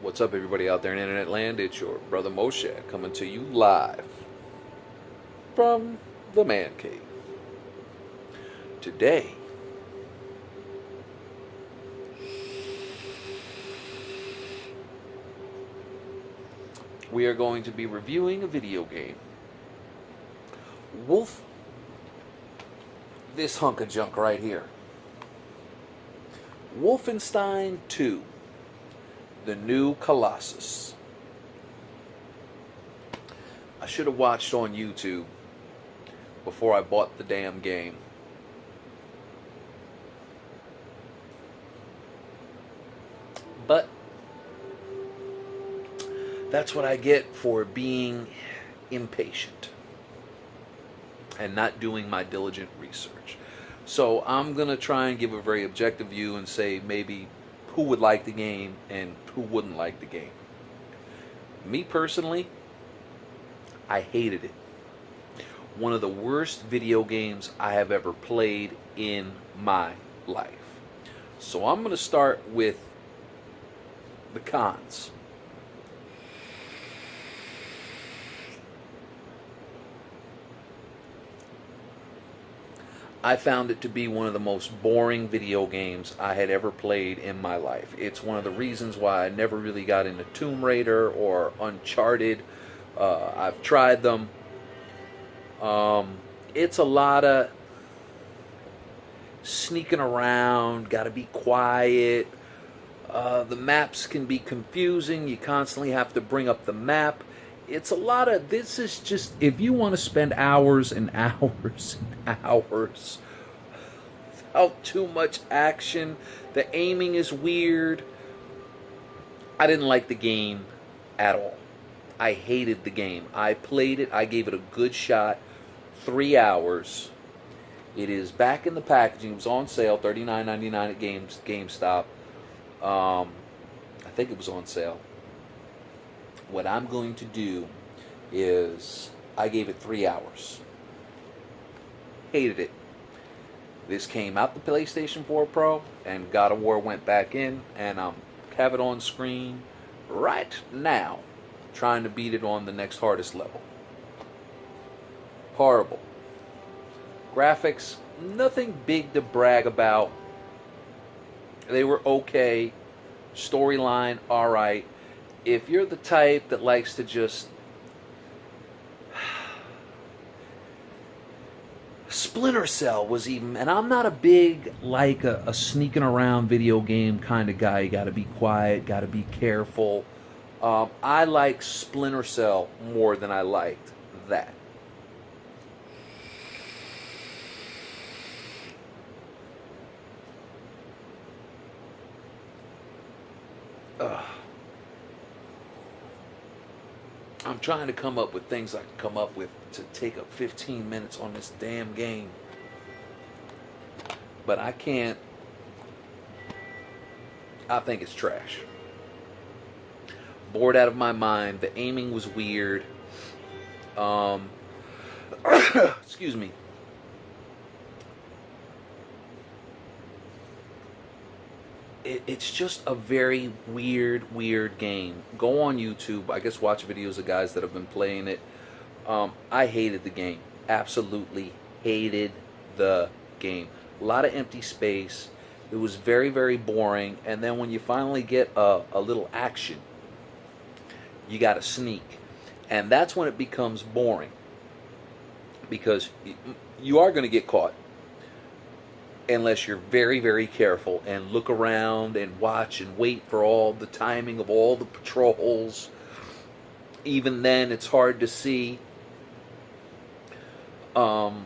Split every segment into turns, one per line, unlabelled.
What's up, everybody out there in internet land? It's your brother Moshe coming to you live from the man cave. Today, we are going to be reviewing a video game. This hunk of junk right here. Wolfenstein 2. The New Colossus. I should have watched on YouTube before I bought the damn game. But that's what I get for being impatient and not doing my diligent research. So I'm going to try and give a very objective view and say maybe who would like the game and who wouldn't like the game. Me personally, I hated it. One of the worst video games I have ever played in my life. So I'm going to start with the cons. I found it to be one of the most boring video games I had ever played in my life. It's one of the reasons why I never really got into Tomb Raider or Uncharted. I've tried them. It's a lot of sneaking around, gotta be quiet. The maps can be confusing. You constantly have to bring up the map. It's a lot of, this is just, if you want to spend hours and hours and hours without too much action, the aiming is weird. I didn't like the game at all. I hated the game. I played it, I gave it a good shot, 3 hours. It is back in the packaging. It was on sale, $39.99 at GameStop. I think it was on sale. What I'm going to do is, I gave it 3 hours. Hated it. This came out the PlayStation 4 Pro, and God of War went back in, and I have it on screen right now, trying to beat it on the next hardest level. Horrible. Graphics, nothing big to brag about. They were okay. Storyline, alright. If you're the type that likes to just Splinter Cell was even, and I'm not a big like a sneaking around video game kind of guy. You got to be quiet, got to be careful. I like Splinter Cell more than I liked that. I'm trying to come up with things I can come up with to take up 15 minutes on this damn game. But I can't. I think it's trash. Bored out of my mind. The aiming was weird. Excuse me. It's just a very weird game. Go on YouTube. I guess watch videos of guys that have been playing it. I hated the game. Absolutely hated the game. A lot of empty space. It was very boring. And then when you finally get a little action, you got to sneak. And that's when it becomes boring. Because you are going to get caught. Unless you're very careful and look around and watch and wait for all the timing of all the patrols. Even then, it's hard to see. And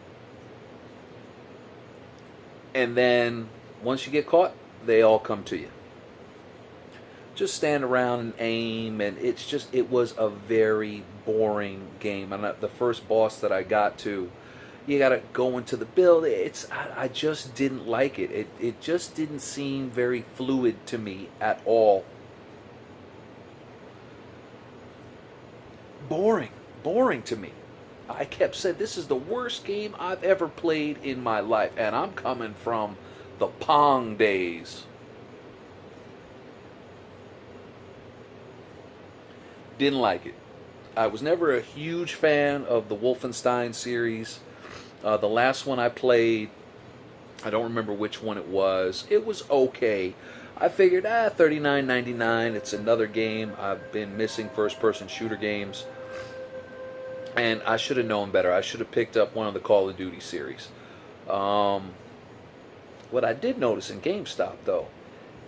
then, once you get caught, they all come to you. Just stand around and aim, and it was a very boring game. And the first boss that I got to, you gotta go into the build. I just didn't like it. It just didn't seem very fluid to me at all. Boring to me. I kept saying, this is the worst game I've ever played in my life. And I'm coming from the Pong days. Didn't like it. I was never a huge fan of the Wolfenstein series. The last one I played, I don't remember which one it was. It was okay. I figured, 39.99. It's another game. I've been missing first-person shooter games, and I should have known better. I should have picked up one of the Call of Duty series. Um, what I did notice in GameStop, though,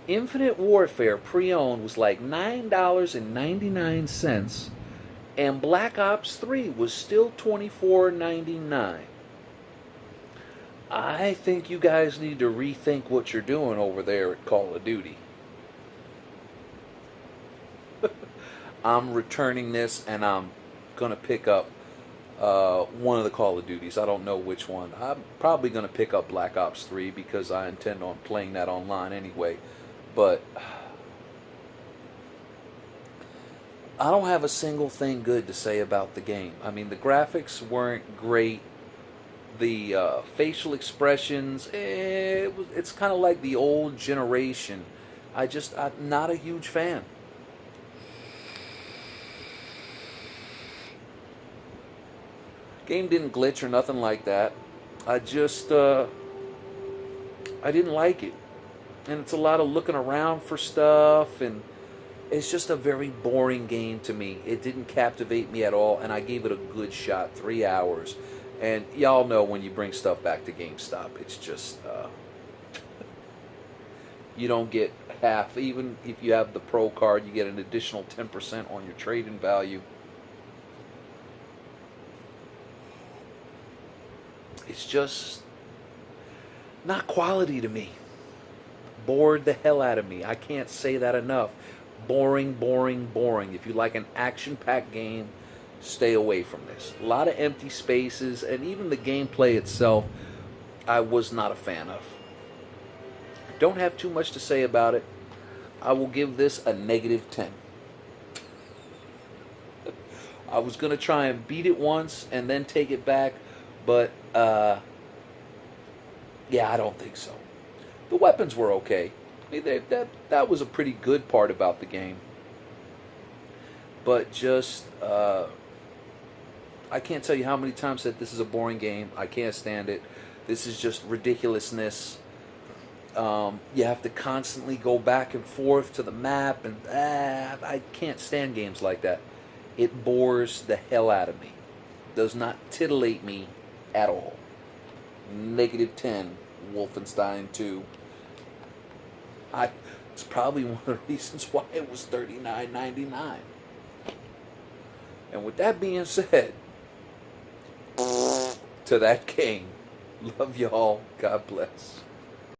Infinite Warfare pre-owned was like $9.99, and Black Ops 3 was still $24.99. I think you guys need to rethink what you're doing over there at Call of Duty. I'm returning this, and I'm going to pick up one of the Call of Duties. I don't know which one. I'm probably going to pick up Black Ops 3 because I intend on playing that online anyway. But I don't have a single thing good to say about the game. I mean, the graphics weren't great. The facial expressions, it's kind of like the old generation. I'm not a huge fan. Game didn't glitch or nothing like that. I didn't like it. And it's a lot of looking around for stuff, and it's just a very boring game to me. It didn't captivate me at all, and I gave it a good shot, 3 hours. And y'all know when you bring stuff back to GameStop, it's just, you don't get half. Even if you have the Pro card, you get an additional 10% on your trade-in value. It's just not quality to me. Bored the hell out of me. I can't say that enough. Boring, boring, boring. If you like an action-packed game, stay away from this. A lot of empty spaces, and even the gameplay itself, I was not a fan of. Don't have too much to say about it. I will give this a -10. I was going to try and beat it once and then take it back, but yeah, I don't think so. The weapons were okay. I mean, that was a pretty good part about the game. But just, I can't tell you how many times that this is a boring game. I can't stand it. This is just ridiculousness. You have to constantly go back and forth to the map, and I can't stand games like that. It bores the hell out of me. Does not titillate me at all. -10, Wolfenstein 2. It's probably one of the reasons why it was $39.99. And with that being said, to that game, love y'all. God bless.